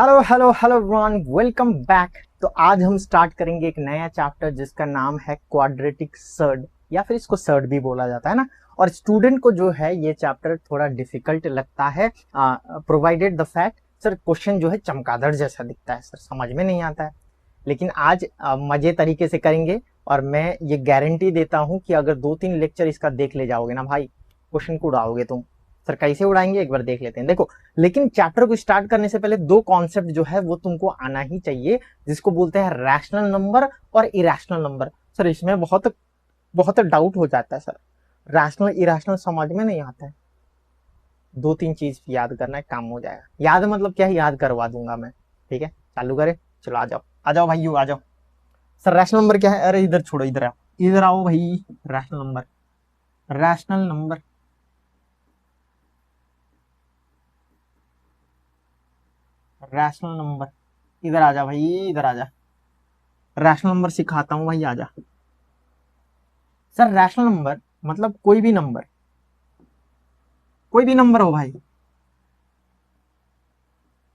Hello hello hello everyone, welcome back. तो आज हम स्टार्ट करेंगे एक नया चैप्टर जिसका नाम है क्वाड्रेटिक सर्ड, या फिर इसको सर्ड भी बोला जाता है ना। और स्टूडेंट को जो है ये चैप्टर थोड़ा डिफिकल्ट लगता है, provided the fact sir question जो है चमगादड़ जैसा दिखता है, सर समझ में नहीं आता है। लेकिन आज मजे तरीके से करेंगे और मैं ये गारंटी देता हूँ कि अगर 2-3 लेक्चर इसका देख ले जाओगे ना भाई, क्वेश्चन को उड़ाओगे तुम। सर कैसे उड़ाएंगे एक बार देख लेते हैं। देखो, लेकिन चैप्टर को स्टार्ट करने से पहले दो कॉन्सेप्ट जो है वो तुमको आना ही चाहिए, जिसको बोलते हैं रैशनल नंबर और इरेशनल नंबर। सर इसमें बहुत बहुत डाउट हो जाता है सर, रैशनल इरेशनल समझ में नहीं आता है। 2-3 चीज याद करना है, काम हो जाएगा। याद मतलब क्या है, याद करवा दूंगा मैं। ठीक है, चालू करें। चलो आ जाओ भाई, आ जाओ। सर रैशनल नंबर क्या है? अरे इधर छोड़ो, इधर आओ भाई। Rational number, rational number, rational number. इधर आ जा भाई, इधर आ जा। रैशनल नंबर सिखाता हूँ भाई, आ जा। सर रैशनल नंबर मतलब कोई भी नंबर हो भाई,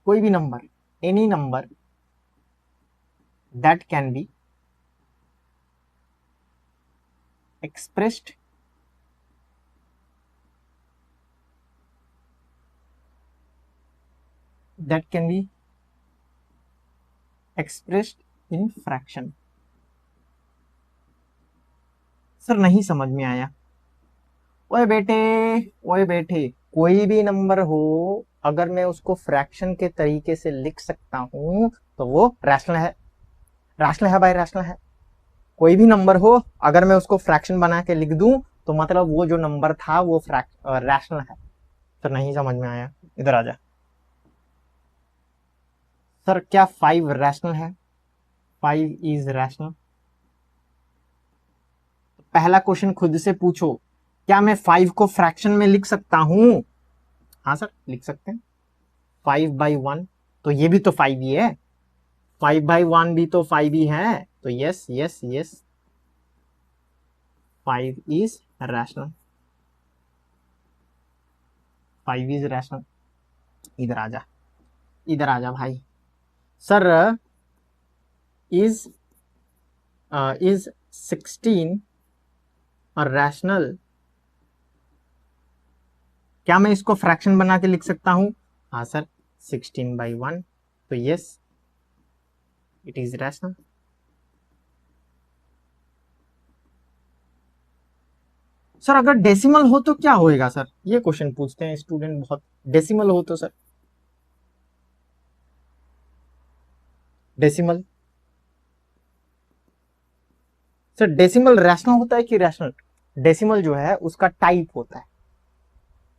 कोई भी number, any number that can be expressed that can be expressed in fraction. Sir नहीं समझ में आया। ओए बेटे, ओए बेटे, कोई भी नंबर हो अगर मैं उसको फ्रैक्शन के तरीके से लिख सकता हूं तो वो रैशनल है। रैशनल है भाई, रैशनल है। कोई भी नंबर हो अगर मैं उसको फ्रैक्शन बना के लिख दूं तो मतलब वो जो नंबर था वो रैशनल है। सर नहीं समझ में आया, इधर आ जा। सर क्या 5 रैशनल है? 5 इज रैशनल। पहला क्वेश्चन खुद से पूछो, क्या मैं 5 को फ्रैक्शन में लिख सकता हूं? हाँ सर लिख सकते हैं। 5/1 तो ये भी तो 5 ही है। 5/1 भी तो 5 ही है। तो yes yes yes, 5 is rational. 5 is rational. इधर आ जा, इधर आ जा भाई। सर इज इज 16 और रैशनल, क्या मैं इसको फ्रैक्शन बना के लिख सकता हूं? हाँ सर, 16/1 तो yes, it is rational. Sir अगर डेसिमल हो तो क्या होएगा सर? ये क्वेश्चन पूछते हैं स्टूडेंट बहुत। डेसिमल हो तो sir, decimal, sir decimal rational होता है कि रैशनल? डेसिमल जो है उसका टाइप होता है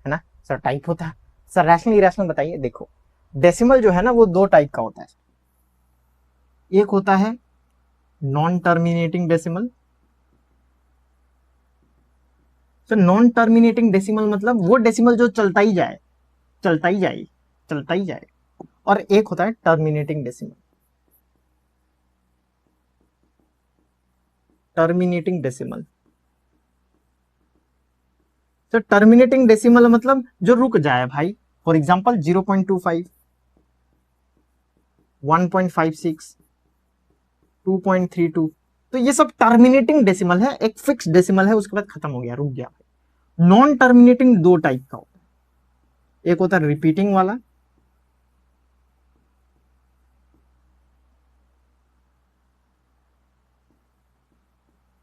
ना सर, टाइप होता है। सर रैशनल इरेशनल बताइए। देखो, डेसिमल जो है ना वो दो टाइप का होता है। एक होता है non terminating decimal. Sir non terminating decimal मतलब वो डेसिमल जो चलता ही जाए, चलता ही जाए, चलता ही जाए। और एक होता है टर्मिनेटिंग डेसिमल। टर्मिनेटिंग डेसिमल, तो टर्मिनेटिंग डेसिमल मतलब जो रुक जाए भाई। फॉर एग्जांपल 0.25, 1.56, 2.32, तो ये सब टर्मिनेटिंग डेसिमल है। एक फिक्स डेसिमल है, उसके बाद खत्म हो गया, रुक गया। नॉन टर्मिनेटिंग दो टाइप का होता है। एक होता है रिपीटिंग वाला,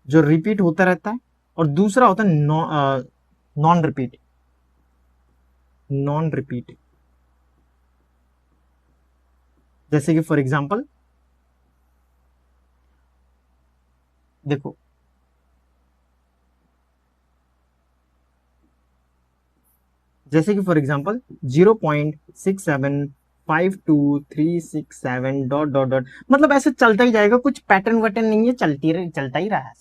जो रिपीट होता रहता है, और दूसरा होता है नॉन रिपीट, नॉन रिपीट। जैसे कि फॉर एग्जांपल देखो, जैसे कि for example 0.675237 dot dot dot, मतलब ऐसे चलता ही जाएगा, कुछ पैटर्न वैटर्न नहीं है, चलता ही रहा है।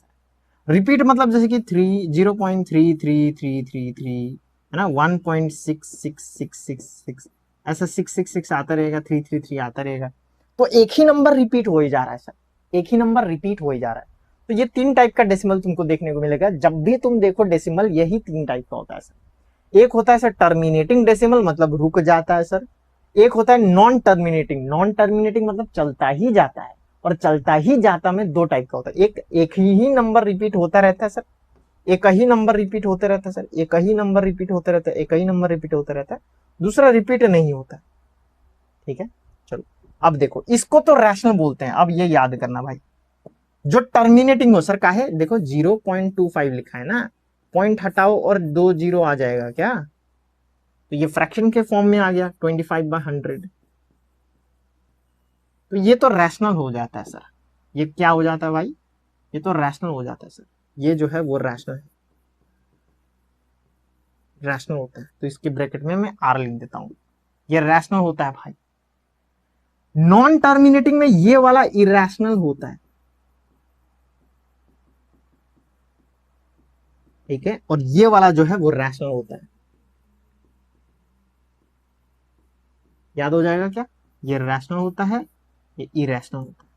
रिपीट मतलब जैसे कि 0.333333 है ना, 1.6666, ऐसा 666 आता रहेगा, 333 आता रहेगा। तो एक ही नंबर रिपीट हो ही जा रहा है सर, एक ही नंबर रिपीट हो ही जा रहा है। तो ये 3 टाइप का डेसिमल तुमको देखने को मिलेगा। जब भी तुम देखो डेसिमल, यही 3 टाइप का होता है सर। एक होता है सर टर्मिनेटिंग डेसिमल, मतलब रुक जाता है सर। एक होता है नॉन टर्मिनेटिंग। नॉन टर्मिनेटिंग मतलब चलता ही जाता है, और चलता ही जाता में दो टाइप का होता है। एक ही नंबर रिपीट होता रहता है सर, एक ही नंबर रिपीट होते रहता है सर, एक ही नंबर रिपीट होते रहता है, एक ही नंबर रिपीट होता रहता है, दूसरा रिपीट नहीं होता। ठीक है, चलो अब देखो, इसको तो रैशनल बोलते हैं। अब ये याद करना भाई, जो टर्मिनेटिंग हो सर का है, देखो 0.25 लिखा है ना, पॉइंट हटाओ और 2 जीरो आ जाएगा क्या, तो ये फ्रैक्शन के फॉर्म में आ गया 25/100। तो ये तो रैशनल हो जाता है सर। ये क्या हो जाता है भाई, ये तो रैशनल हो जाता है सर। ये जो है वो रैशनल है, रैशनल होता है। तो इसके ब्रैकेट में मैं आर लिख देता हूं, ये रैशनल होता है भाई। नॉन टर्मिनेटिंग में ये वाला इरेशनल होता है, ठीक है, और ये वाला जो है वो रैशनल होता है। याद हो जाएगा क्या, ये रैशनल होता है, ये इरेशनल होता है।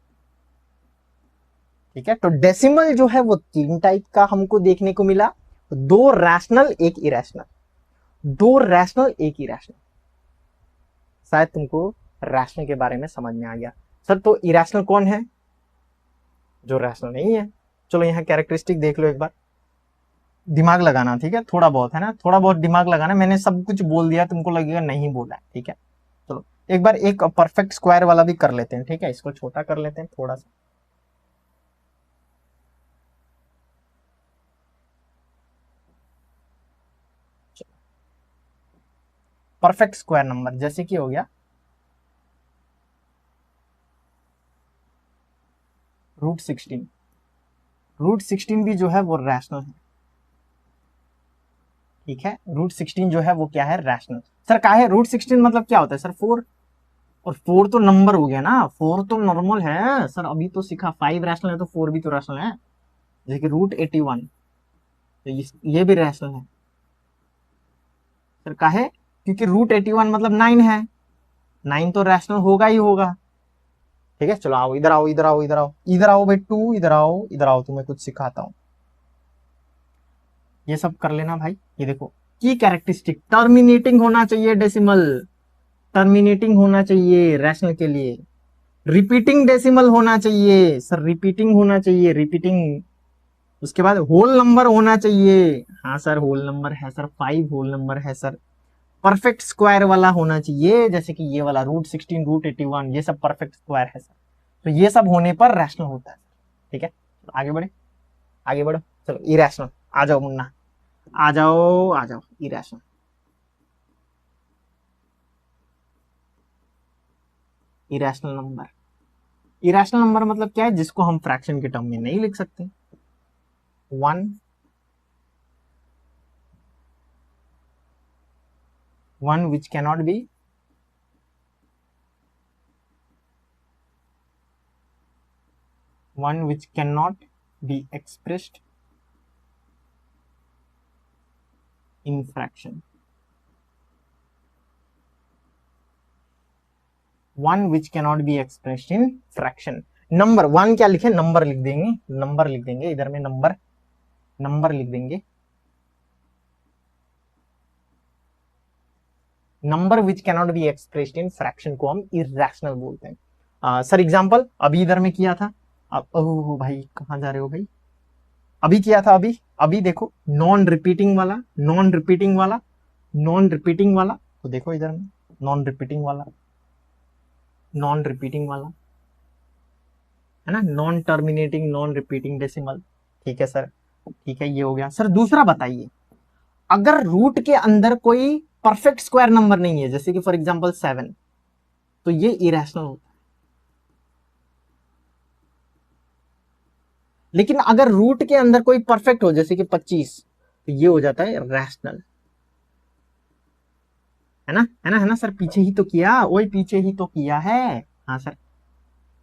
ठीक है, तो डेसिमल जो है वो तीन टाइप का हमको देखने को मिला, दो रैशनल एक इरेशनल, दो रैशनल एक इरेशनल। शायद तुमको रैशनल के बारे में समझ में आ गया। सर तो इरेशनल कौन है, जो रैशनल नहीं है। चलो यहाँ कैरेक्टरिस्टिक देख लो एक बार, दिमाग लगाना, ठीक है, थोड़ा बहुत है ना, थोड़ा बहुत दिमाग लगाना। मैंने सब कुछ बोल दिया, तुमको लगेगा नहीं बोला है, ठीक है। चलो एक बार एक परफेक्ट स्क्वायर वाला भी कर लेते हैं, ठीक है, इसको छोटा कर लेते हैं थोड़ा सा। परफेक्ट स्क्वायर नंबर जैसे कि हो गया √16। √16 भी जो है वो रैशनल है, ठीक है। √16 जो है वो क्या है, रैशनल। सर क्या है √16 मतलब क्या होता है सर, 4, और 4 तो नंबर हो गया ना, 4 तो नॉर्मल है सर, अभी तो सीखा 5 रैशनल है तो 4 भी तो रैशनल है। जैसे कि √81, तो ये भी रैशनल है सर। का है, क्योंकि √81 मतलब 9 है, 9 तो रैशनल होगा ही होगा। ठीक है, चलो आओ इधर आओ, इधर आओ, इधर आओ, इधर आओ भाई 2, इधर आओ, इधर आओ, तुम्हें कुछ सिखाता हूँ। ये सब कर लेना भाई। ये देखो की कैरेक्टरिस्टिक, टर्मिनेटिंग होना चाहिए डेसिमल, टर्मिनेटिंग होना चाहिए रैशनल के लिए। रिपीटिंग डेसिमल होना चाहिए सर, रिपीटिंग होना चाहिए, रिपीटिंग। उसके बाद होल नंबर होना चाहिए, हाँ सर होल नंबर है सर, 5 होल नंबर है सर। परफेक्ट स्क्वायर वाला होना चाहिए, जैसे कि ये वाला √16, √81, ये सब परफेक्ट स्क्वायर है सर। तो ये सब होने पर रैशनल होता है, ठीक है। आगे बढ़े, आगे बढ़ो, चलो इरेशनल आ जाओ मुन्ना, आ जाओ आ जाओ, irrational. Irrational number, irrational number मतलब क्या है, जिसको हम फ्रैक्शन के टर्म में नहीं लिख सकते। 1 which cannot be, one which cannot be expressed in fraction, one which cannot be expressed in fraction। Number 1 क्या लिखे, नंबर लिख देंगे, नंबर लिख देंगे इधर में, नंबर, नंबर लिख देंगे। Number which cannot be expressed in fraction को हम इरेशनल बोलते हैं। सर एग्जांपल अभी इधर में किया था, अब ओह भाई कहाँ जा रहे हो भाई, अभी किया था, अभी अभी देखो नॉन रिपीटिंग वाला, नॉन रिपीटिंग वाला, नॉन रिपीटिंग वाला, तो देखो इधर में नॉन रिपीटिंग वाला, नॉन रिपीटिंग वाला है ना, non terminating, non repeating decimal. ठीक है सर, ठीक है, ये हो गया सर। दूसरा बताइए, अगर रूट के अंदर कोई परफेक्ट स्क्वायर नंबर नहीं है, जैसे कि फॉर एग्जांपल 7, तो ये इरेशनल होता है। लेकिन अगर रूट के अंदर कोई परफेक्ट हो, जैसे कि 25, तो ये हो जाता है रैशनल, है ना, है ना, है ना सर, पीछे ही तो किया, वही पीछे ही तो किया है। हाँ सर,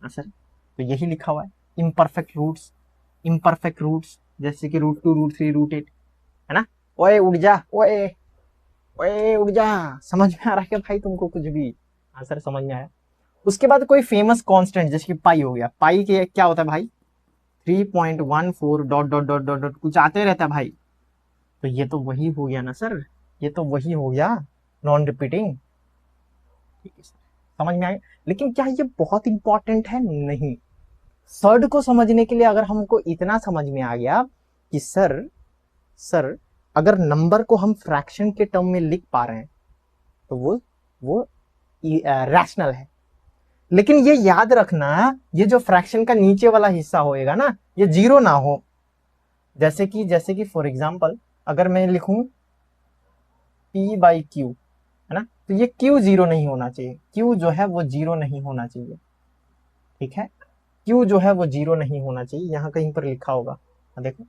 हाँ सर, तो यही लिखा हुआ है, इम्परफेक्ट रूट्स, इम्परफेक्ट रूट्स, जैसे कि √2, √3, √8, है ना। ओए उड़ जा, ओए ओए उड़ जा, समझ में आ रहा है क्या भाई तुमको कुछ भी, हाँ सर समझ में आया। उसके बाद कोई फेमस कांस्टेंट, जैसे कि पाई हो गया, पाई के क्या होता है भाई, 3.14 dot dot dot dot dot कुछ आते रहता है भाई। तो ये तो वही हो गया ना सर, ये तो वही हो गया नॉन रिपीटिंग। ठीक है सर, समझ में आया। लेकिन क्या ये बहुत इंपॉर्टेंट है? नहीं। सर्ड को समझने के लिए अगर हमको इतना समझ में आ गया कि सर अगर नंबर को हम फ्रैक्शन के टर्म में लिख पा रहे हैं तो वो रैशनल है। लेकिन ये याद रखना, ये जो फ्रैक्शन का नीचे वाला हिस्सा होएगा ना, ये जीरो ना हो। जैसे कि फॉर एग्जांपल अगर मैं लिखूं p बाई क्यू, है ना, तो ये q जीरो नहीं होना चाहिए। q जो है वो जीरो नहीं होना चाहिए। ठीक है, q जो है वो जीरो नहीं होना चाहिए। यहां कहीं पर लिखा होगा, देखो,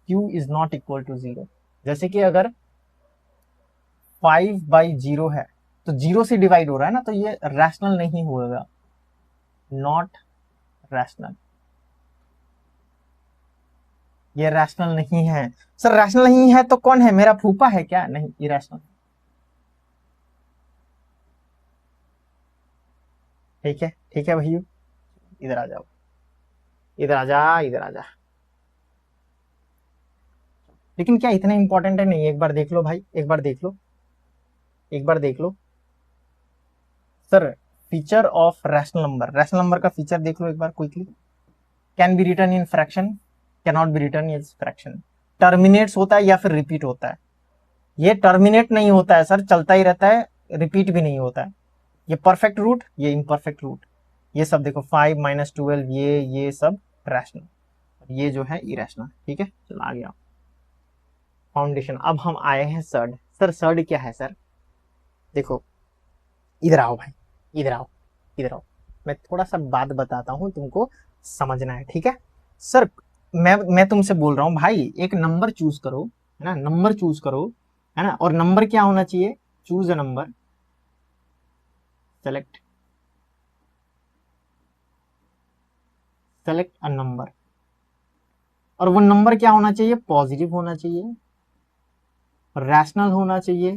q is not equal to zero. जैसे कि अगर 5/0 है तो जीरो से डिवाइड हो रहा है ना, तो ये रैशनल नहीं होगा, नॉट रैशनल। ये रैशनल नहीं है। सर रैशनल नहीं है तो कौन है? मेरा फूफा है क्या? नहीं, इरेशनल। ठीक है भैया, इधर आ जाओ, इधर आ जा, इधर आ जा। लेकिन क्या इतना इंपॉर्टेंट है? नहीं, एक बार देख लो भाई, एक बार देख लो, एक बार देख लो। Sir feature of rational number, rational number का फीचर देख लो एक बार quickly. Can be written in fraction, can not be written in fraction. Terminates होता है या फिर रिपीट होता है? ये टर्मिनेट नहीं होता है सर, चलता ही रहता है, रिपीट भी नहीं होता है। ये परफेक्ट रूट, ये इम्परफेक्ट रूट, ये सब देखो 5 - 12, ये सब रैशनल, ये जो है इरेशनल। ठीक है, चलो आ गया फाउंडेशन। अब हम आए हैं सर्ड। सर सर्ड क्या है सर? देखो, इधर आओ भाई, इधर आओ, इधर आओ। मैं थोड़ा सा बात बताता हूँ, तुमको समझना है। ठीक है सर, मैं तुमसे बोल रहा हूँ भाई, एक नंबर चूज करो, है ना, नंबर चूज करो, है ना। और नंबर क्या होना चाहिए? Choose a number, select, select a number. और वो नंबर क्या होना चाहिए? पॉजिटिव होना चाहिए, रैशनल होना चाहिए,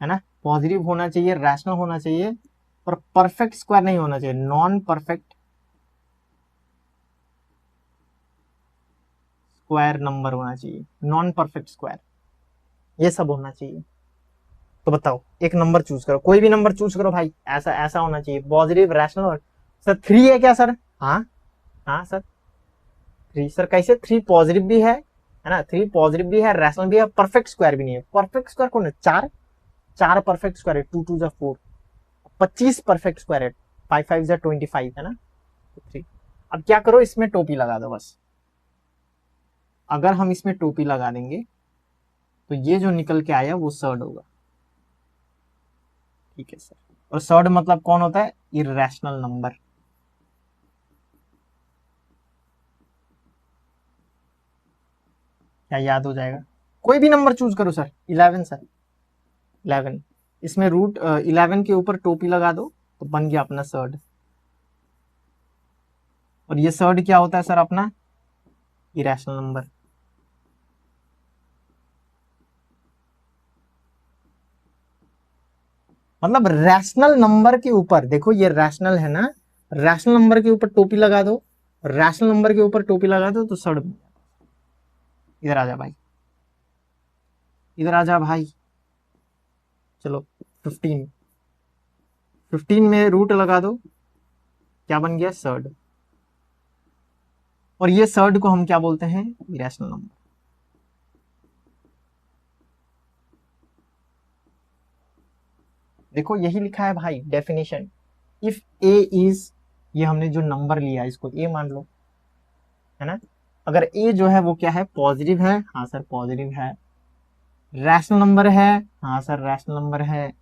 है ना, पॉजिटिव होना चाहिए, रैशनल होना चाहिए, और परफेक्ट स्क्वायर नहीं होना चाहिए, नॉन परफेक्ट स्क्वायर नंबर होना चाहिए, नॉन परफेक्ट स्क्वायर, ये सब होना चाहिए। तो बताओ, एक नंबर चूज करो, कोई भी नंबर चूज करो भाई, ऐसा ऐसा होना चाहिए, पॉजिटिव, रैशनल। और सर 3 है क्या सर? हाँ, हाँ सर 3। सर कैसे? 3 पॉजिटिव भी है ना, 3 पॉजिटिव भी है, रैशनल भी है, परफेक्ट स्क्वायर भी नहीं है। परफेक्ट स्क्वायर कौन है? 4, 4 परफेक्ट स्क्वायर है, 2 2 जा 4, 25 परफेक्ट स्क्वायर है, 5 5 जा 25, है ना, तो 3। अब क्या करो, इसमें टोपी लगा दो बस। अगर हम इसमें टोपी लगा देंगे तो ये जो निकल के आया वो सर्ड होगा। ठीक है सर, और सर्ड मतलब कौन होता है? Irrational number. क्या याद हो जाएगा? कोई भी नंबर चूज करो सर, 11 सर, 11। इसमें रूट 11 के ऊपर टोपी लगा दो तो बन गया अपना सर्ड। और ये सर्ड क्या होता है सर? अपना इरेशनल नंबर। मतलब रैशनल नंबर के ऊपर, देखो ये रैशनल है ना, रैशनल नंबर के ऊपर टोपी लगा दो, रैशनल नंबर के ऊपर टोपी लगा दो तो सर्ड। इधर आ जा भाई, इधर आ जा भाई। चलो 15, 15 में रूट लगा दो, क्या बन गया? सर्ड। और ये सर्ड को हम क्या बोलते हैं? Irrational number. देखो यही लिखा है भाई डेफिनेशन, इफ ए इज, ये हमने जो नंबर लिया इसको ए मान लो, है ना। अगर ए जो है वो क्या है? पॉजिटिव है, हाँ सर पॉजिटिव है। रैशनल नंबर है, हाँ सर रैशनल नंबर है।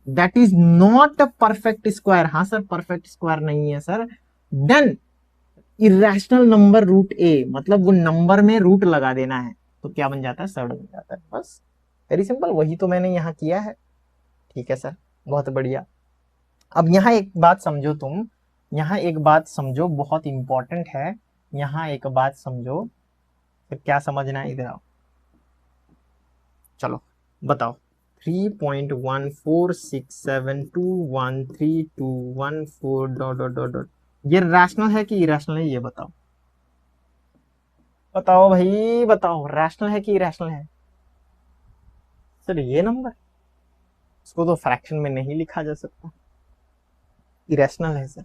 That is not a perfect square, हाँ सर परफेक्ट स्क्वायर नहीं है sir. Then irrational number root A, मतलब वो नंबर में रूट लगा देना है तो क्या बन जाता है? सर्ड बन जाता है। बस वेरी सिंपल, वही तो मैंने यहाँ किया है। ठीक है सर, बहुत बढ़िया। अब यहाँ एक बात समझो तुम, यहाँ एक बात समझो, बहुत इंपॉर्टेंट है। यहाँ एक बात समझो, तो क्या समझना है? इधर आओ, चलो बताओ। 3.14672132214 डॉट डॉट डॉट डॉट, ये रैशनल है कि इरेशनल है? ये बताओ, बताओ भाई बताओ, रैशनल है कि इरेशनल है? सर ये नंबर, इसको तो फ्रैक्शन में नहीं लिखा जा सकता, इरेशनल है सर।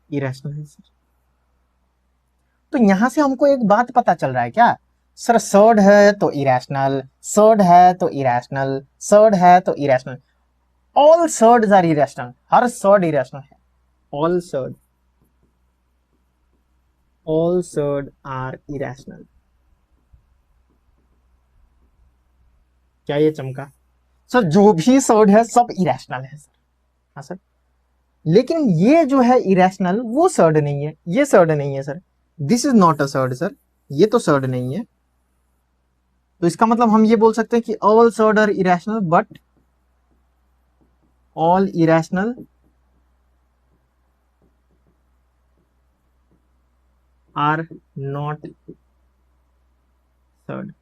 इरेशनल है सर। तो यहां से हमको एक बात पता चल रहा है क्या सर, सर्ड है तो इरेशनल, सर्ड है तो इरेशनल, सर्ड है तो irrational, all surds are irrational, हर सर्ड इरेशनल है, all surd, all surd are irrational. क्या ये चमका सर? जो भी सर्ड है सब इरेशनल है सर। हाँ सर, लेकिन ये जो है इरेशनल वो सर्ड नहीं है, ये सर्ड नहीं है sir, this is not a surd sir, ये तो सर्ड नहीं है। तो इसका मतलब हम ये बोल सकते हैं कि all surd are irrational but all irrational are not surd.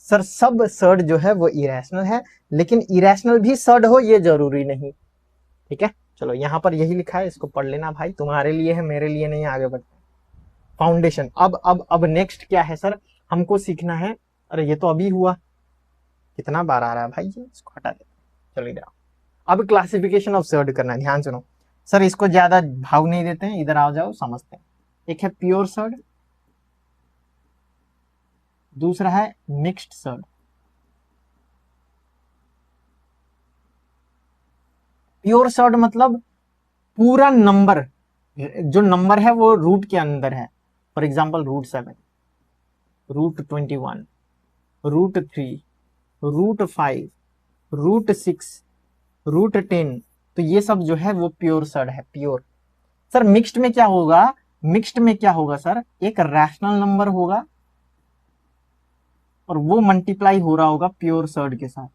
Sir सब सर्ड जो है वो इरेशनल है, लेकिन इरेशनल भी सर्ड हो ये जरूरी नहीं। ठीक है, चलो यहाँ पर यही लिखा है, इसको पढ़ लेना भाई, तुम्हारे लिए है, मेरे लिए नहीं। आगे बढ़ते फाउंडेशन। अब नेक्स्ट क्या है सर, हमको सीखना है। अरे ये तो अभी हुआ, कितना बार आ रहा है भाई ये, इसको हटा देते, चलो इधर आओ। अब क्लासिफिकेशन ऑफ सर्ड करना है, ध्यान सुनो सर, इसको ज्यादा भाव नहीं देते हैं, इधर आ जाओ समझते हैं। एक है प्योर सर्ड, दूसरा है मिक्स्ड सर्ड। प्योर सर्ड मतलब पूरा नंबर, जो नंबर है वो रूट के अंदर है। For example root 7, root 21, root 3, root 5, root 6, root 10। तो ये सब जो है वो प्योर सर्ड है, प्योर। सर मिक्स्ड में क्या होगा, मिक्स्ड में क्या होगा सर, एक रैशनल नंबर होगा और वो मल्टीप्लाई हो रहा होगा प्योर सर्ड के साथ,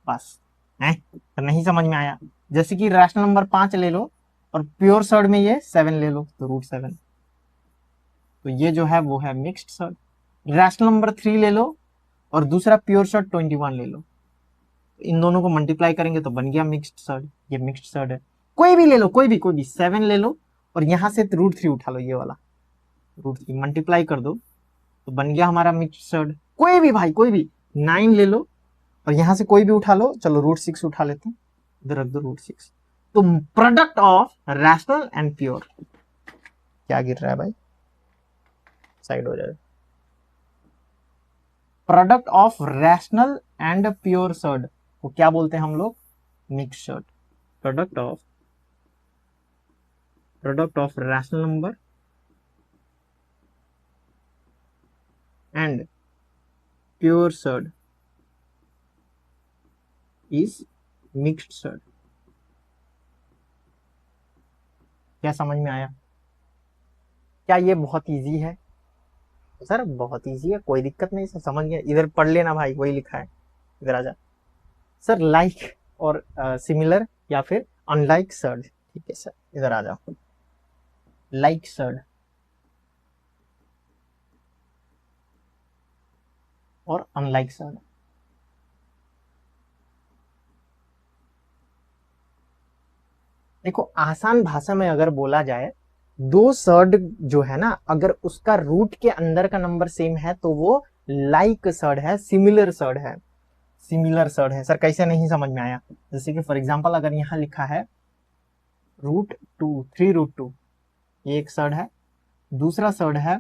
बस है। तो नहीं समझ में आया? जैसे कि रैशनल नंबर 5 ले लो और प्योर सर्ड में ये 7 ले लो, तो रूट 7। तो ये जो है वो है मिक्स्ड सर्ड। रैशनल नंबर 3 ले लो और दूसरा प्योर सर्ड 21 ले लो, इन दोनों को मल्टीप्लाई करेंगे तो बन गया मिक्स्ड सर्ड, ये मिक्स्ड सर्ड है। कोई भी ले लो, कोई भी 7 ले लो और यहां से रूट 3 उठा लो, ये वाला रूट 3 मल्टीप्लाई कर दो तो बन गया हमारा मिक्स्ड सर्ड। कोई भी भाई, कोई भी 9 ले लो और यहां से कोई भी उठा लो, चलो रूट 6 उठा लेते हैं, इधर रख दो रूट 6। तो product of rational and pure, क्या गिर रहा है भाई, साइड हो जाए। Product of rational and pure surd को क्या बोलते हैं हम लोग, mixed surd. Product of rational number and pure surd is mixed surd. क्या समझ में आया? क्या ये बहुत इजी है सर? बहुत इजी है, कोई दिक्कत नहीं सर, समझ गया। इधर पढ़ लेना भाई, वही लिखा है, इधर आ जा सर। लाइक और सिमिलर या फिर अनलाइक सर्ड, ठीक है सर, इधर आ जाओ। लाइक सर्ड और अनलाइक सर्ड। देखो आसान भाषा में अगर बोला जाए, दो सर्ड जो है ना, अगर उसका रूट के अंदर का नंबर सेम है तो वो लाइक सर्ड है, सिमिलर सर्ड है। सिमिलर सर्ड है सर, कैसे नहीं समझ में आया? जैसे कि फॉर एग्जांपल अगर यहाँ लिखा है रूट 2, 3√2, ये एक सर्ड है। दूसरा सर्ड है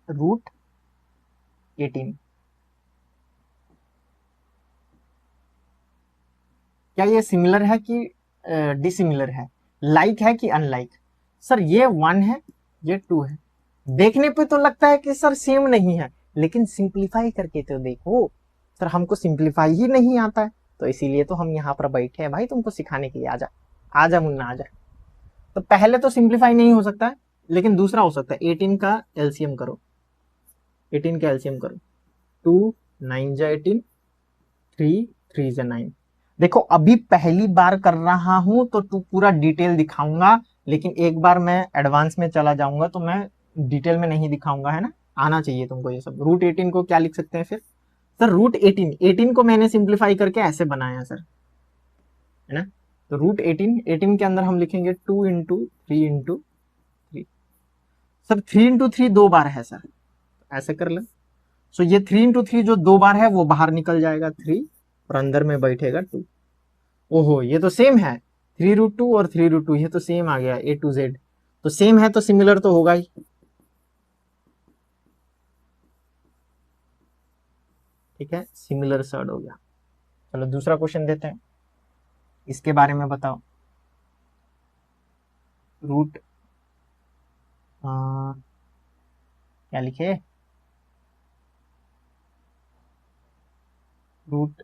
रूट 18। क्या ये सिमिलर है कि डिसिमिलर है, लाइक है कि अनलाइक? सर ये 1 है, ये 2 है, देखने पे तो लगता है कि सर सेम नहीं है, लेकिन सिंप्लीफाई करके तो देखो सर, हमको सिंप्लीफाई ही नहीं आता है, तो इसीलिए तो हम यहाँ पर बैठे हैं भाई तुमको सिखाने के लिए। आजा आजा मुन्ना आजा। तो पहले तो सिंप्लीफाई नहीं हो सकता है, लेकिन दूसरा हो सकता है। 18 का एलसीएम करो, 18 का एलसीएम करो, 2 9 जा 18, 3 3 जा 9। देखो अभी पहली बार कर रहा हूं तो तू पूरा डिटेल दिखाऊंगा, लेकिन एक बार मैं एडवांस में चला जाऊंगा तो मैं डिटेल में नहीं दिखाऊंगा, है ना? आना चाहिए तुमको ये सब। रूट 18 को क्या लिख सकते हैं फिर सर? रूट 18 को मैंने सिंप्लीफाई करके ऐसे बनाया सर, है ना? तो रूट 18 के अंदर हम लिखेंगे 2 × 3 × 3। सर 3 × 3 2 बार है सर, ऐसे कर ले। सो ये 3 into 3 जो 2 बार है वो बाहर निकल जाएगा 3 और अंदर में बैठेगा 2। ओहो ये तो सेम है, 3√2 और 3√2 ये तो सेम आ गया A to Z। तो सेम है तो सिमिलर तो होगा ही। ठीक है, सिमिलर सर्ड हो गया। चलो दूसरा क्वेश्चन देते हैं, इसके बारे में बताओ। रूट क्या लिखे, रूट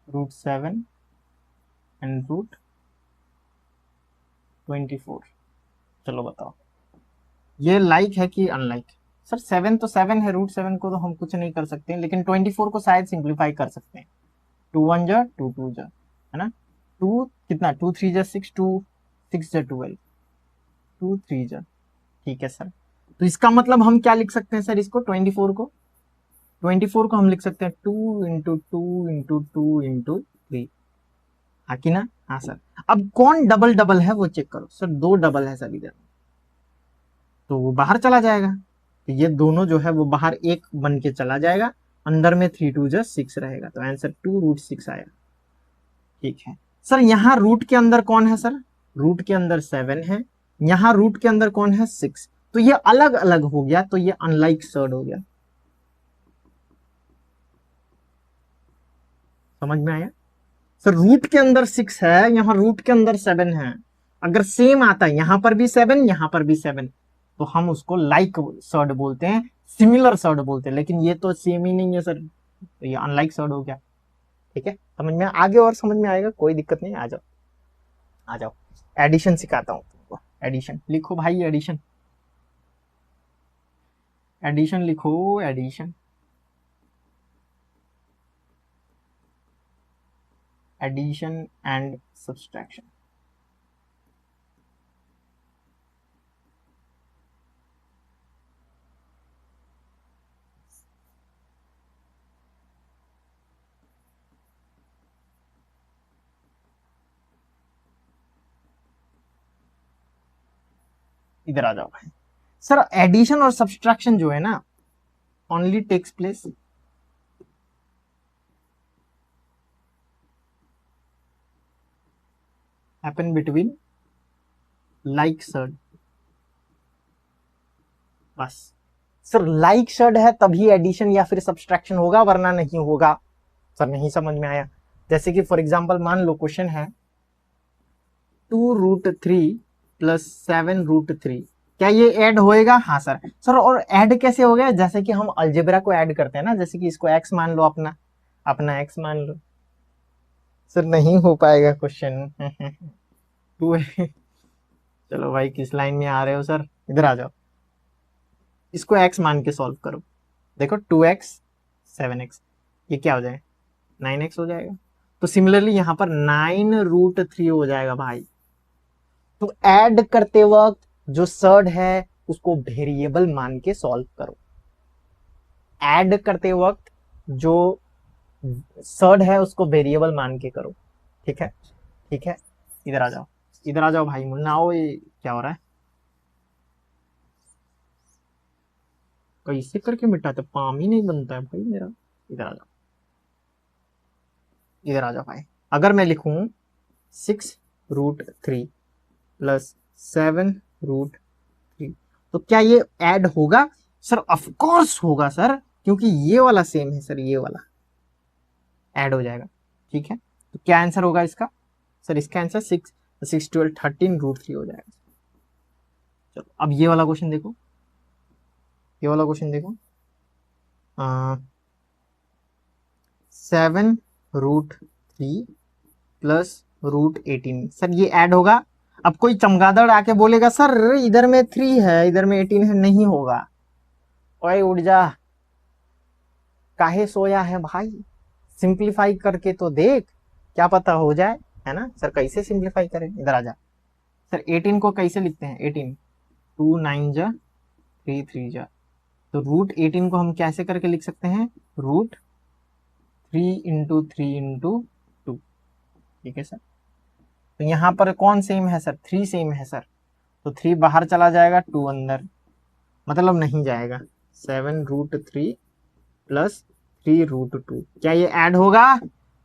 √7 एंड √24। चलो बताओ ये लाइक है कि अनलाइक। सर 7 तो 7 है, √7 को तो हम कुछ नहीं कर सकते, लेकिन 24 को शायद सिंप्लीफाई कर सकते हैं। 2 1 जा 2 2 जा, है ना। 2 कितना, 2 3 जा 6, 2 6 जा 12, 2 3 जा। ठीक है सर, तो इसका मतलब हम क्या लिख सकते हैं सर, इसको 24 को हम लिख सकते हैं 2 into 2 into 2 into 3। हाँ कि ना, हाँ सर। अब कौन डबल डबल है वो चेक करो सर, 2 डबल है सर इधर, तो वो बाहर चला जाएगा। तो ये दोनों जो है वो बाहर एक बन के चला जाएगा, अंदर में 3 2 जा 6 रहेगा, तो आंसर 2√6 आएगा। ठीक है सर, यहाँ रूट के अंदर कौन है सर, रूट के अंदर 7 है, यहाँ रूट के अंदर कौन है 6, तो ये अलग अलग हो गया, तो ये अनलाइक सर्ड हो गया। समझ में आया सर, रूट के अंदर 6 है, यहाँ रूट के अंदर 7 है, अगर सेम आता है यहाँ पर भी 7 यहाँ पर भी 7, तो हम उसको लाइक सर्ड बोलते हैं, सिमिलर सर्ड बोलते हैं, लेकिन ये तो सेम ही नहीं है सर, तो ये अनलाइक सर्ड हो गया। ठीक है, समझ में, आगे और समझ में आएगा, कोई दिक्कत नहीं, आ जाओ आ जाओ। एडिशन सिखाता हूँ तुमको, एडिशन लिखो भाई, एडिशन एडिशन लिखो, एडिशन एडिशन एंड सब्सट्रैक्शन। इधर आ जाओ भाई। सर एडिशन और सब्सट्रैक्शन जो है ना, only takes place happen between like surd, बस। सर लाइक सर्ड है तभी एडिशन या फिर सब्सट्रैक्शन होगा, वरना नहीं होगा। सर नहीं समझ में आया, जैसे कि फॉर एग्जांपल मान लो क्वेश्चन है 2√3 + 7√3, क्या ये ऐड होएगा, हाँ सर। सर और ऐड कैसे हो गया, जैसे कि हम अलजेब्रा को ऐड करते हैं ना, जैसे कि इसको x मान लो, अपना अपना x मान लो। सर नहीं हो पाएगा क्वेश्चन टू चलो भाई, किस लाइन में आ रहे हो सर, इधर आ जाओ, इसको x मान के सॉल्व करो। देखो 2x 7x, ये क्या हो जाएगा, 9x हो जाएगा। तो सिमिलरली यहाँ पर 9√3 हो जाएगा भाई। तो ऐड करते वक्त जो सर्ड है उसको वेरिएबल मान के सॉल्व करो, ऐड करते वक्त जो सर्ड है उसको वेरिएबल मान के करो। ठीक है, ठीक है, इधर आ जाओ, इधर आ जाओ भाई, मुन्ना आओ, ये क्या हो रहा है, कैसे करके मिटाते, पाम ही नहीं बनता है भाई मेरा। इधर आ जाओ, इधर आ जाओ भाई। अगर मैं लिखूं 6√3 + 7√3, तो क्या ये ऐड होगा, सर ऑफ कोर्स होगा सर, क्योंकि ये वाला सेम है सर, ये वाला ऐड हो जाएगा। ठीक है, तो क्या आंसर होगा इसका, सर इसका आंसर 6 6 12 13√3 हो जाएगा। चलो अब ये वाला क्वेश्चन देखो, ये वाला क्वेश्चन देखो, 7√3 + √18, सर ये ऐड होगा। अब कोई चमगादड़ आके बोलेगा सर इधर में 3 है इधर में 18 है, नहीं होगा। ओए उठ जा, काहे सोया है भाई, सिंप्लीफाई करके तो देख, क्या पता हो जाए, है ना। सर कैसे सिंप्लीफाई करें, इधर आ जा। सर 18 को कैसे लिखते हैं, 18 2 9 जा 3 3 जा, तो √18 को हम कैसे करके लिख सकते हैं, √3 × 3 × 2। ठीक है सर, तो यहाँ पर कौन सेम है सर, 3 सेम है सर, तो 3 बाहर चला जाएगा, 2 अंदर, मतलब नहीं जाएगा। 7√3 प्लस 3√2, क्या ये ऐड होगा?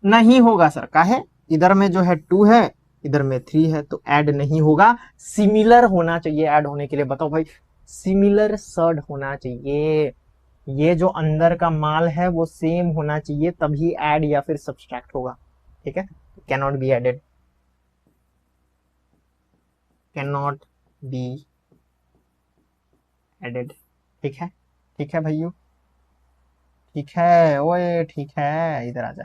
नहीं होगा सर, काहे? इधर में जो है 2 है, इधर में 3 है, तो ऐड नहीं होगा। सिमिलर होना चाहिए ऐड होने के लिए, बताओ भाई, सिमिलर सर्ड होना चाहिए। ये जो अंदर का माल है वो सेम होना चाहिए, तभी ऐड या फिर सब्सट्रैक्ट होगा। ठीक है, can not be added, can not be added. ठीक है, ठीक है भाइयों, ठीक है, ओए ठीक है, इधर आजा,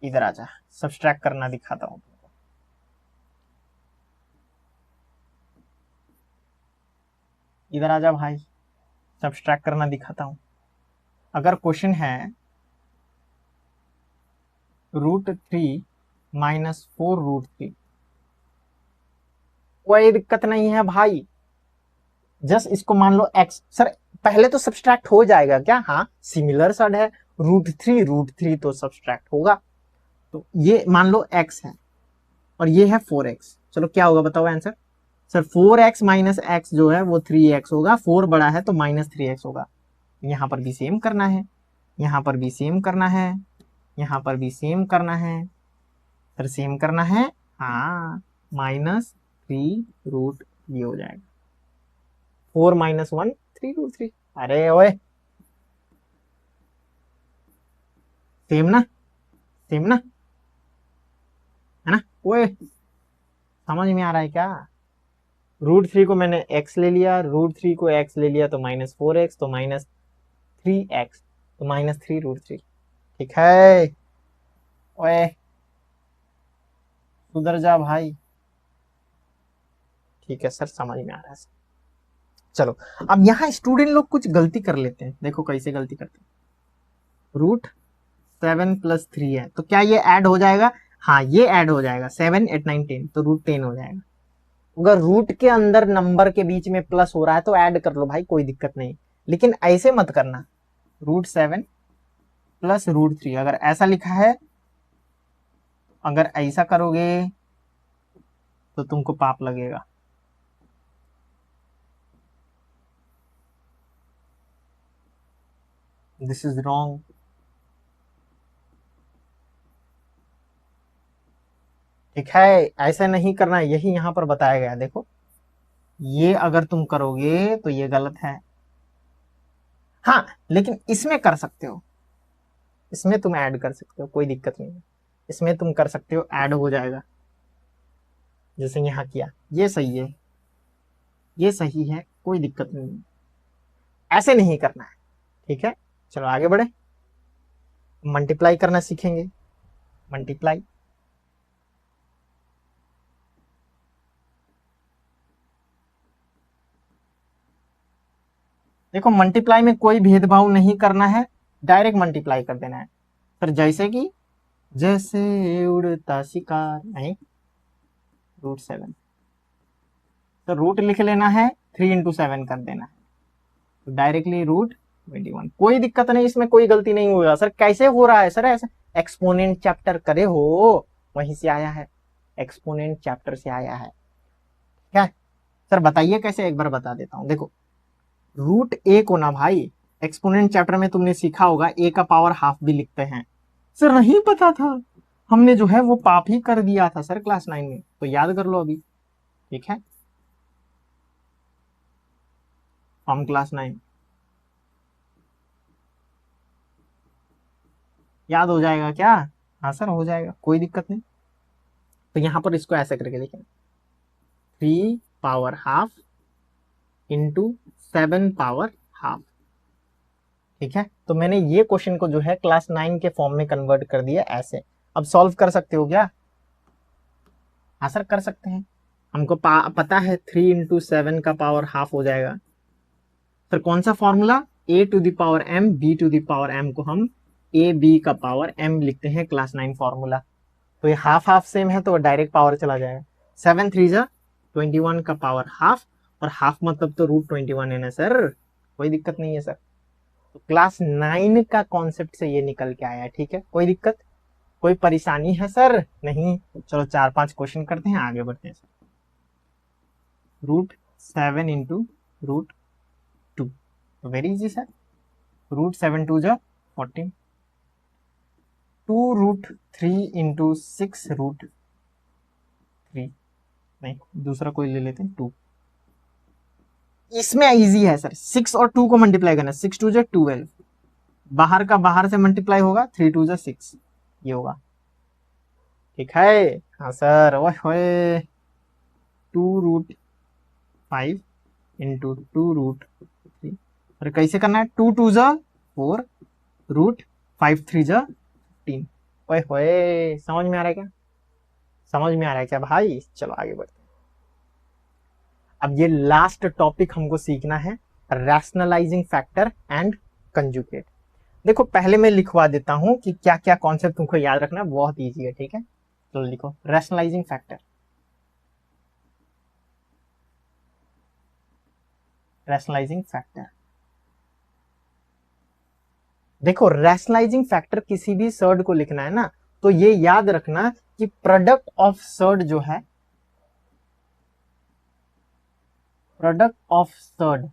इधर आजा, सब्सट्रैक्ट करना दिखाता हूँ। इधर आजा भाई, सब्सट्रैक्ट करना दिखाता हूँ। अगर क्वेश्चन है √3 माइनस 4√3, कोई दिक्कत नहीं है भाई, जस्ट इसको मान लो x। सर पहले तो सब्सट्रैक्ट हो जाएगा क्या? हाँ, सिमिलर सड है, √3 तो सब्सट्रैक्ट होगा। तो ये मान लो x है और ये है 4x, चलो क्या होगा बताओ answer. Sir 4x minus x जो है वो 3x होगा, 4 बड़ा है तो -3x होगा। यहाँ पर भी सेम करना है, यहाँ पर भी सेम करना है, यहाँ पर भी सेम करना है, सर सेम करना है। हाँ, -3 रूट ये हो जाएगा, 4 - 1 3√3। अरे ओए, सेम ना, सेम ना, है ना? ओए, समझ में आ रहा है क्या? √3 को मैंने x ले लिया, √3 को x ले लिया तो -4x, तो -3x, तो -3√3। ठीक है, ओए सुधर जा भाई। ठीक है सर, समझ में आ रहा है सर। चलो, अब यहाँ स्टूडेंट लोग कुछ गलती कर लेते हैं, देखो कैसे गलती करते हैं। √7 + 3 है, तो क्या ये ऐड हो जाएगा? हाँ, ये ऐड हो जाएगा, 7 8 9 10, तो √10 हो जाएगा। अगर रूट के अंदर नंबर के बीच में प्लस हो रहा है तो ऐड कर लो भाई, कोई दिक्कत नहीं, लेकिन ऐसे मत करना। √7 + √3 अगर ऐसा लिखा है, अगर ऐसा करोगे तो तुमको पाप लगेगा। This is wrong. ठीक है, ऐसा नहीं करना, यही यहां पर बताया गया, देखो ये अगर तुम करोगे तो ये गलत है। हाँ, लेकिन इसमें कर सकते हो, इसमें तुम ऐड कर सकते हो, कोई दिक्कत नहीं है, इसमें तुम कर सकते हो, ऐड हो जाएगा, जैसे यहां किया, ये सही है, ये सही है, कोई दिक्कत नहीं है, ऐसे नहीं करना है। ठीक है, चलो आगे बढ़े, मल्टीप्लाई करना सीखेंगे। मल्टीप्लाई, देखो मल्टीप्लाई में कोई भेदभाव नहीं करना है, डायरेक्ट मल्टीप्लाई कर देना है। फिर जैसे कि जैसे उड़ता शिकार, नहीं, √7, तो रूट लिख लेना है, 3 × 7 कर देना है, तो डायरेक्टली √21। कोई दिक्कत नहीं, इसमें कोई गलती नहीं होगा। सर कैसे हो रहा है सर ऐसे? एक्सपोनेंट चैप्टर करे हो, वहीं से आया है, एक्सपोनेंट चैप्टर से आया है। क्या सर बताइए कैसे, एक बार बता देता हूं, देखो √a को ना भाई, एक्सपोनेंट चैप्टर में तुमने सीखा होगा a का पावर हाफ भी लिखते हैं। सर नहीं पता था, हमने जो है वो पाप ही कर दिया था सर क्लास 9 में, तो याद कर लो अभी। ठीक है, हम क्लास 9 याद हो जाएगा क्या? हाँ सर हो जाएगा, कोई दिक्कत नहीं। तो यहां पर इसको ऐसे करके लिखें, 3 power half into 7 power half. ठीक है, तो मैंने ये क्वेश्चन को जो है क्लास 9 के फॉर्म में कन्वर्ट कर दिया ऐसे। अब सॉल्व कर सकते हो क्या? हाँ सर कर सकते हैं, हमको पता है 3 × 7 का पावर हाफ हो जाएगा। सर कौन सा फॉर्मूला? a⁴m b⁴m को हम ab का पावर m लिखते हैं, क्लास 9 फॉर्मूला। तो ये हाफ हाफ सेम है तो डायरेक्ट पावर चला जाएगा, 7 3 जा 21 का पावर हाफ, और हाफ मतलब तो √21 है ना सर, कोई दिक्कत नहीं है सर। तो क्लास 9 का कॉन्सेप्ट से ये निकल के आया है। ठीक है, कोई दिक्कत, कोई परेशानी है सर? नहीं। चलो 4-5 क्वेश्चन करते हैं, आगे बढ़ते हैं। √7 इंटू √2, वेरी इजी सर। √7 2 जा 14। 2√3 इंटू 6√3, नहीं दूसरा कोई ले लेते हैं 2। इसमें इजी है सर, 6 और 2 को मल्टीप्लाई करना, 6 2 जा 12, बाहर का बाहर से मल्टीप्लाई होगा, 3 2 जा 6, ये होगा। ठीक है, हाँ सर। ओए 2√5 इंटू 2√3, अरे कैसे करना है? 2 2 जा 4, √5 3 जा 15। ओए होए, समझ में आ रहा है क्या? समझ में आ रहा है क्या भाई? चलो आगे बढ़ते हैं। अब ये लास्ट टॉपिक हमको सीखना है, रैशनलाइजिंग फैक्टर एंड कंजुगेट। देखो पहले मैं लिखवा देता हूं कि क्या क्या कॉन्सेप्ट तुमको याद रखना है, बहुत इजी है। ठीक है, तो लिखो रैशनलाइजिंग फैक्टर। रैशनलाइजिंग फैक्टर, देखो रैशनलाइजिंग फैक्टर किसी भी सर्ड को लिखना है ना, तो ये याद रखना कि प्रोडक्ट ऑफ सर्ड जो है, प्रोडक्ट ऑफ सर्ड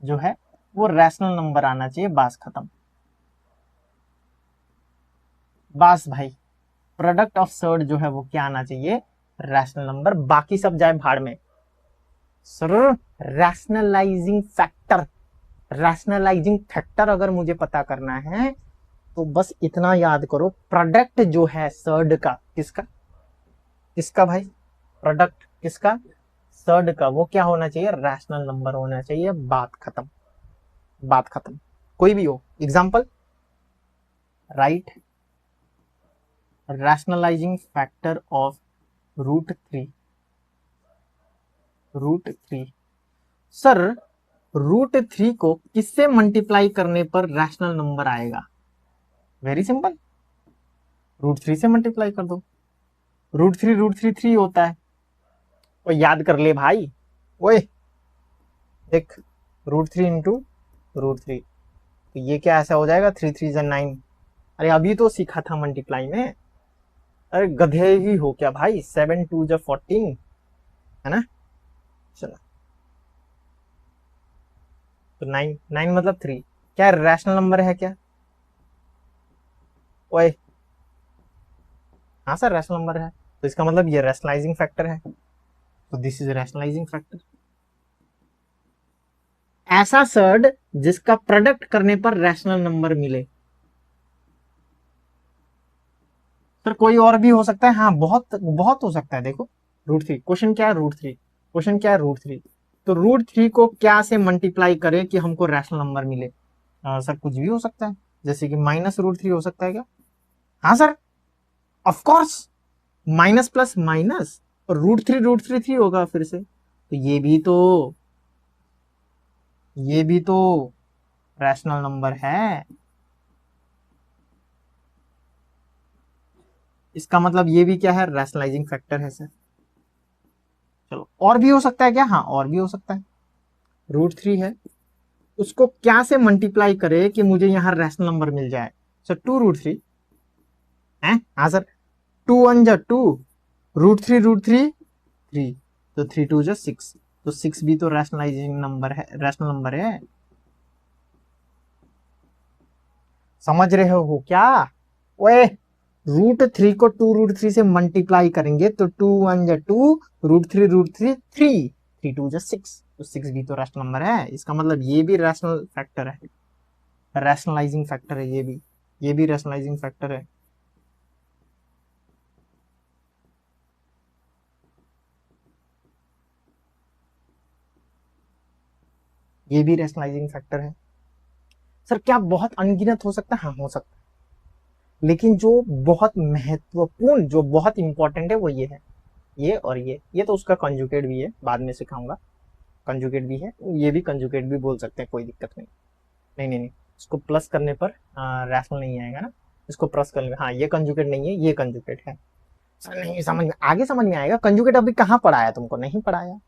जो है वो रैशनल नंबर आना चाहिए। बास खत्म, बास भाई। प्रोडक्ट ऑफ सर्ड जो है वो क्या आना चाहिए? Rational number. बाकी सब जाए भाड़ में। Sir rationalising factor, rationalising factor अगर मुझे पता करना है तो बस इतना याद करो, प्रोडक्ट जो है सर्ड का, किसका किसका भाई? प्रोडक्ट किसका? सर्ड का। वो क्या होना चाहिए? रैशनल नंबर होना चाहिए। बात खत्म, बात खत्म। कोई भी हो, example right rationalising factor of √3, √3। Sir √3 को किससे मल्टीप्लाई करने पर रैशनल नंबर आएगा? वेरी सिंपल, √3 से मल्टीप्लाई कर दो। √3 3 होता है, वो याद कर ले भाई। ओए देख, √3 इंटू √3, तो ये क्या ऐसा हो जाएगा? 3 3 जा 9। अरे अभी तो सीखा था मल्टीप्लाई में। अरे गधे ही हो क्या भाई? 7 2 जा 14 है ना। चलो तो 9 9 मतलब 3, क्या रैशनल नंबर है क्या? ओए हाँ सर रैशनल नंबर है, तो इसका मतलब ये रैशनलाइजिंग फैक्टर है, तो दिस इज रैशनलाइजिंग फैक्टर। ऐसा सर्ड जिसका प्रोडक्ट करने पर रैशनल नंबर मिले। सर कोई और भी हो सकता है, हाँ बहुत बहुत हो सकता है। देखो √3, क्वेश्चन क्या है? √3, क्वेश्चन क्या है? √3, तो √3 को क्या से मल्टीप्लाई करें कि हमको रैशनल नंबर मिले? सर कुछ भी हो सकता है, जैसे कि -√3 हो सकता है क्या? हाँ sir of course, minus plus minus, और √3 होगा फिर से, तो ये भी तो रैशनल नंबर है। इसका मतलब ये भी क्या है? रैशनलाइजिंग फैक्टर है सर। चलो और भी हो सकता है क्या? हाँ और भी हो सकता है। √3 है, उसको क्या से मल्टीप्लाई करे कि मुझे यहाँ रैशनल नंबर मिल जाए? सर 2√3 है। हाँ सर 2 1 जा 2, √3 3, तो 3 2 जा 6, तो 6 भी तो रैशनलाइजिंग नंबर है, रैशनल नंबर है। समझ रहे हो क्या? ओए √3 को 2√3 से मल्टीप्लाई करेंगे तो 2 1 जा 2, √3 3, 3 2 जा 6, तो 6 भी तो रैशनल नंबर है। इसका मतलब ये भी रैशनल फैक्टर है, रैशनलाइजिंग फैक्टर है। ये भी रैशनलाइजिंग फैक्टर है। ये भी रैशनलाइजिंग फैक्टर है। सर क्या बहुत अनगिनत हो सकता है? हाँ हो सकता है, लेकिन जो बहुत महत्वपूर्ण, जो बहुत इंपॉर्टेंट है वो ये है, ये और ये तो उसका कंजुगेट भी है, बाद में सिखाऊंगा। कंजुगेट भी है, ये भी कंजुगेट भी बोल सकते हैं, कोई दिक्कत नहीं। नहीं नहीं नहीं, इसको प्लस करने पर रैशनल नहीं आएगा ना, इसको प्लस करने, हाँ ये कंजुगेट नहीं है, ये कंजुगेट है। सर नहीं समझ में, आगे समझ में आएगा। कंजुगेट अभी कहाँ पढ़ाया तुमको? नहीं पढ़ाया।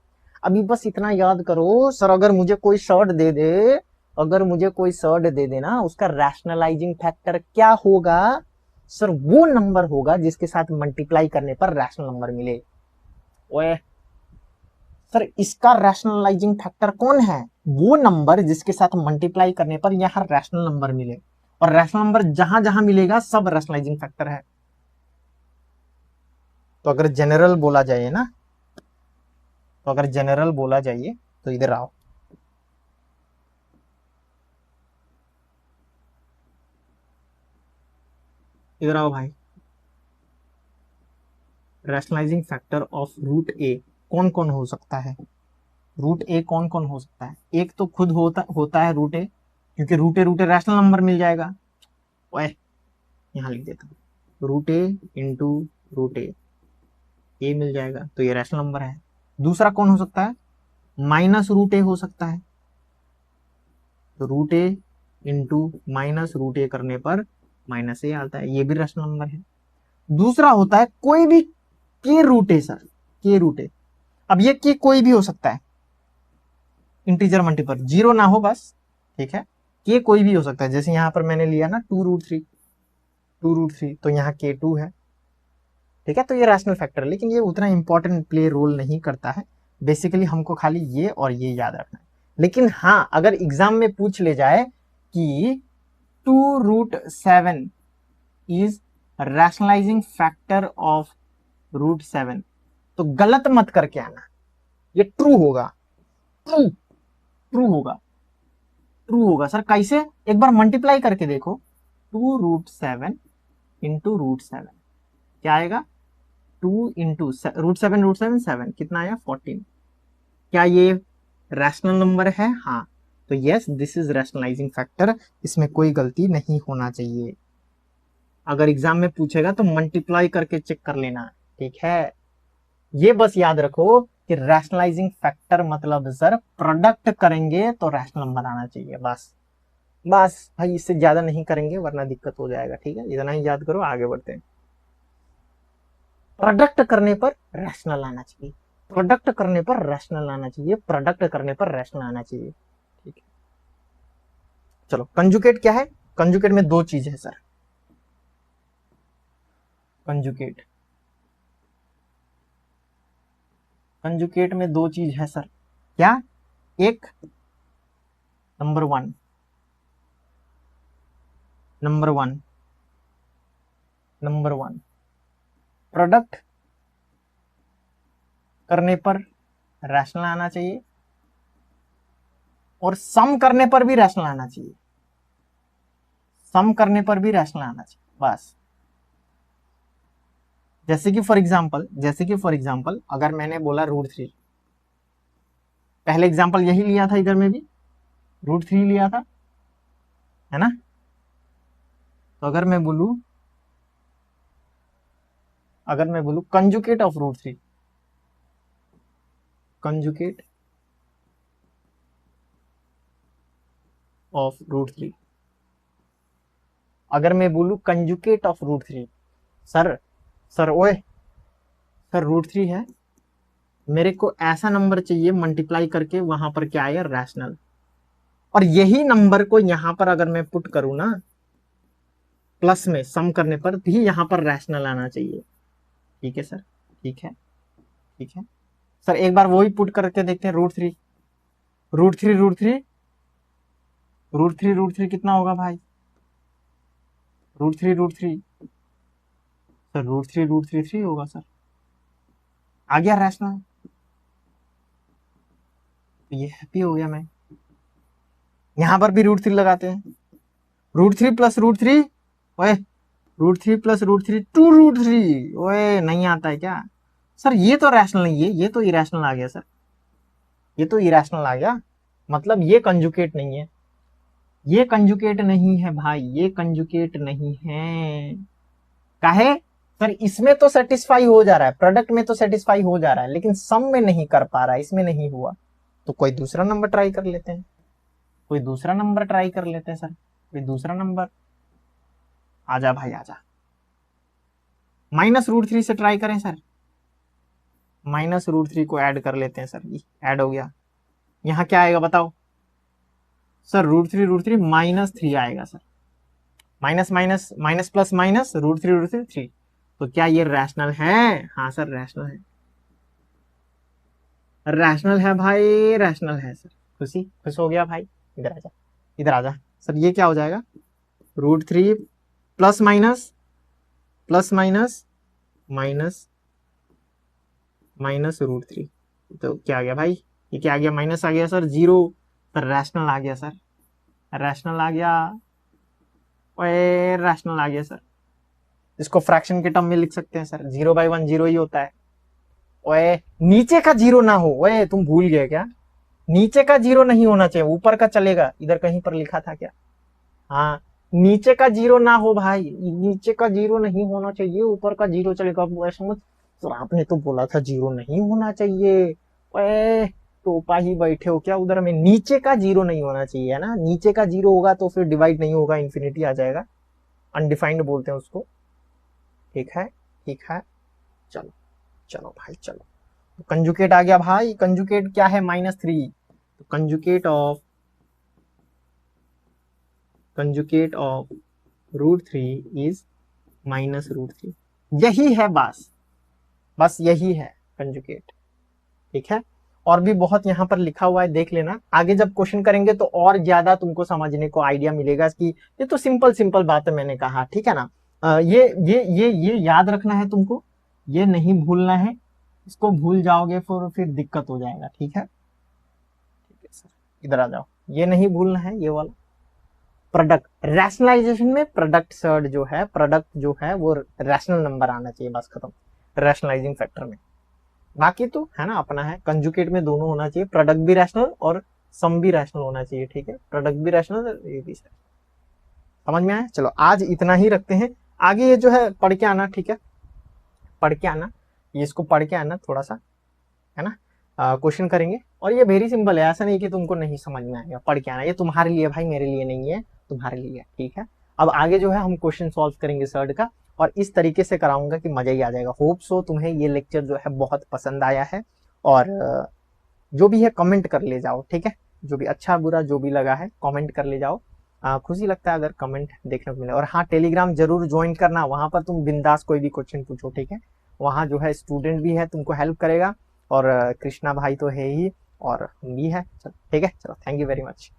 अभी बस इतना याद करो, सर अगर मुझे कोई शर्ट दे दे, अगर मुझे कोई शर्ट दे देना, उसका रैशनलाइजिंग फैक्टर क्या होगा? सर वो नंबर होगा जिसके साथ मल्टीप्लाई करने पर रैशनल नंबर मिले। ओए सर इसका रैशनलाइजिंग फैक्टर कौन है? वो नंबर जिसके साथ मल्टीप्लाई करने पर यहाँ रैशनल नंबर मिले, और रैशनल नंबर जहां जहां मिलेगा सब रैशनलाइजिंग फैक्टर है। तो अगर जनरल बोला जाए ना, तो अगर जनरल बोला जाइए तो इधर आओ, इधर आओ भाई। रैशनलाइजिंग फैक्टर ऑफ रूट ए कौन कौन हो सकता है? रूट ए कौन कौन हो सकता है? एक तो खुद होता है रूट ए, क्योंकि रूट ए रैशनल नंबर मिल जाएगा। ओए यहाँ लिख देता हूँ, रूट ए इंटू रूट ए मिल जाएगा, तो ये रैशनल नंबर है। दूसरा कौन हो सकता है? माइनस रूट ए हो सकता है, तो रूट ए इंटू माइनस रूट ए करने पर माइनस ए आता है, ये भी रैशनल नंबर है। दूसरा होता है कोई भी के रूट ए, सर के रूट ए। अब ये के कोई भी हो सकता है, इंटीजर मल्टीपल, जीरो ना हो बस, ठीक है। के कोई भी हो सकता है, जैसे यहां पर मैंने लिया ना 2√3, तो यहाँ के 2 है, ठीक है। तो ये रैशनल फैक्टर है, लेकिन ये उतना इंपॉर्टेंट प्ले रोल नहीं करता है। बेसिकली हमको खाली ये और ये याद रखना है। लेकिन हाँ, अगर एग्जाम में पूछ ले जाए कि 2√7 इज रैशनलाइजिंग फैक्टर ऑफ √7, तो गलत मत करके आना, ये ट्रू होगा, ट्रू होगा, ट्रू होगा। सर कैसे? एक बार मल्टीप्लाई करके देखो, 2√7 इंटू √7 क्या आएगा? 2 इंटू √7 7 कितना आया? 14। क्या ये रैशनल नंबर है? हाँ, तो yes this is rationalising factor, इसमें कोई गलती नहीं होना चाहिए। अगर एग्जाम में पूछेगा तो मल्टीप्लाई करके चेक कर लेना, ठीक है। ये बस याद रखो कि रैशनलाइजिंग फैक्टर मतलब सर प्रोडक्ट करेंगे तो रैशनल नंबर आना चाहिए, बस बस भाई, इससे ज्यादा नहीं करेंगे वरना दिक्कत हो जाएगा, ठीक है। इतना ही याद करो, आगे बढ़ते हैं। प्रोडक्ट करने पर रैशनल आना चाहिए, प्रोडक्ट करने पर रैशनल आना चाहिए, प्रोडक्ट करने पर रैशनल आना चाहिए, ठीक है। चलो कंजुगेट क्या है? कंजुगेट में दो चीज है सर, कंजुगेट, कंजुगेट में दो चीज है सर। क्या? एक number one, number one, number one product करने पर रैशनल आना चाहिए, और सम करने पर भी रैशनल आना चाहिए, सम करने पर भी रैशनल आना चाहिए, बस। जैसे कि फॉर एग्जांपल अगर मैंने बोला √3, पहले एग्जांपल यही लिया था, इधर में भी √3 लिया था, है ना। तो अगर मैं बोलूं कंजुगेट ऑफ √3, कंजुगेट ऑफ √3, अगर मैं बोलूं कंजुगेट ऑफ √3, सर ओए सर √3 है, मेरे को ऐसा नंबर चाहिए मल्टीप्लाई करके वहां पर क्या आया? रैशनल। और यही नंबर को यहां पर अगर मैं पुट करूं ना, प्लस में सम करने पर भी यहां पर रैशनल आना चाहिए, ठीक है सर, ठीक है, ठीक है। सर एक बार वही पुट करके देखते हैं, √3, √3 √3 √3 √3 कितना होगा भाई? √3 सर √3 3 होगा सर, आ गया रैशनल, तो ये हैप्पी हो गया मैं। यहां पर भी √3 लगाते हैं, √3 प्लस √3, ओए √3 प्लस √3 2√3, ओए नहीं आता है क्या? सर ये तो रैशनल नहीं है, ये तो इरेशनल आ गया सर, ये तो इरेशनल आ गया, मतलब ये कंजुगेट नहीं है, ये कंजुगेट नहीं है भाई, ये कंजुगेट नहीं है। काहे? सर इसमें तो सेटिस्फाई हो जा रहा है, प्रोडक्ट में तो सेटिस्फाई हो जा रहा है, लेकिन सम में नहीं कर पा रहा है, इसमें नहीं हुआ। तो कोई दूसरा नंबर ट्राई कर लेते हैं, कोई दूसरा नंबर ट्राई कर लेते हैं सर, कोई दूसरा नंबर। आजा भाई आजा, -√3 से ट्राई करें सर, -√3 को ऐड कर लेते हैं सर, ऐड हो गया। यहाँ क्या आएगा बताओ? सर √3 √3 -3 आएगा sir, minus minus minus plus minus √3 3। तो क्या ये रैशनल है? हाँ सर रैशनल है, रैशनल है भाई, रैशनल है सर। खुश हो गया भाई? इधर आजा, इधर आजा सर। ये क्या हो जाएगा? √3 plus minus plus minus minus minus √3। तो क्या आ गया भाई? ये क्या आ गया? माइनस आ गया सर, 0। सर रैशनल आ गया सर, रैशनल आ गया, ओए रैशनल आ गया सर। इसको फ्रैक्शन के टर्म में लिख सकते हैं सर, 0/1 0 ही होता है। ओए नीचे का 0 ना हो, ओए तुम भूल गए क्या? नीचे का 0 नहीं होना चाहिए, ऊपर का चलेगा। इधर कहीं पर लिखा था क्या? हाँ, नीचे का 0 ना हो भाई, नीचे का 0 नहीं होना चाहिए, ऊपर का 0 चलेगा। समझ तो, आपने तो बोला था 0 नहीं होना चाहिए। ओए टोपा ही बैठे हो क्या उधर में? नीचे का 0 नहीं होना चाहिए है ना, नीचे का 0 होगा तो फिर डिवाइड नहीं होगा, इंफिनिटी आ जाएगा, अनडिफाइंड बोलते हैं उसको। ठीक है, ठीक है, चलो चलो भाई चलो। तो कंजुकेट आ गया भाई, कंजुकेट क्या है? -3। तो कंजुकेट ऑफ √3 इज -√3। यही है बस, बस यही है कंजुकेट। ठीक है, और भी बहुत यहाँ पर लिखा हुआ है, देख लेना। आगे जब क्वेश्चन करेंगे तो और ज्यादा तुमको समझने को आइडिया मिलेगा कि ये तो सिंपल सिंपल बात है, मैंने कहा। ठीक है ना? ये याद रखना है तुमको, ये नहीं भूलना है। इसको भूल जाओगे फिर दिक्कत हो जाएगा। ठीक है, ठीक है सर, इधर आ जाओ। ये नहीं भूलना है, ये वाला प्रोडक्ट। रैशनलाइजेशन में प्रोडक्ट सर्ड जो है, प्रोडक्ट जो है वो रैशनल नंबर आना चाहिए, बस खत्म। रैशनलाइजिंग फैक्टर में बाकी तो है ना अपना है, कंजुकेट में दोनों होना चाहिए, प्रोडक्ट भी रैशनल और सम भी रैशनल होना चाहिए। ठीक है, प्रोडक्ट भी रैशनल, ये भी समझ में आया? चलो आज इतना ही रखते हैं, आगे ये जो है पढ़ के आना। ठीक है, पढ़ के आना, ये इसको पढ़ के आना थोड़ा सा, है ना? क्वेश्चन करेंगे और ये वेरी सिंपल है, ऐसा नहीं कि तुमको नहीं समझ में आएगा। पढ़ के आना, ये तुम्हारे लिए भाई, मेरे लिए नहीं है, तुम्हारे लिए। ठीक है, अब आगे जो है हम क्वेश्चन सॉल्व करेंगे सर्ड का, और इस तरीके से कराऊंगा कि मजा ही आ जाएगा। होप सो तुम्हें ये लेक्चर जो है बहुत पसंद आया है, और जो भी है कमेंट कर ले जाओ। ठीक है, जो भी अच्छा बुरा जो भी लगा है कमेंट कर ले जाओ। खुशी लगता है अगर कमेंट देखने को मिले। और हाँ, टेलीग्राम जरूर ज्वाइन करना, वहां पर तुम बिंदास कोई भी क्वेश्चन पूछो। ठीक है, वहाँ जो है स्टूडेंट भी है, तुमको हेल्प करेगा, और कृष्णा भाई तो है ही, और हम भी है। चलो ठीक है, चलो थैंक यू वेरी मच।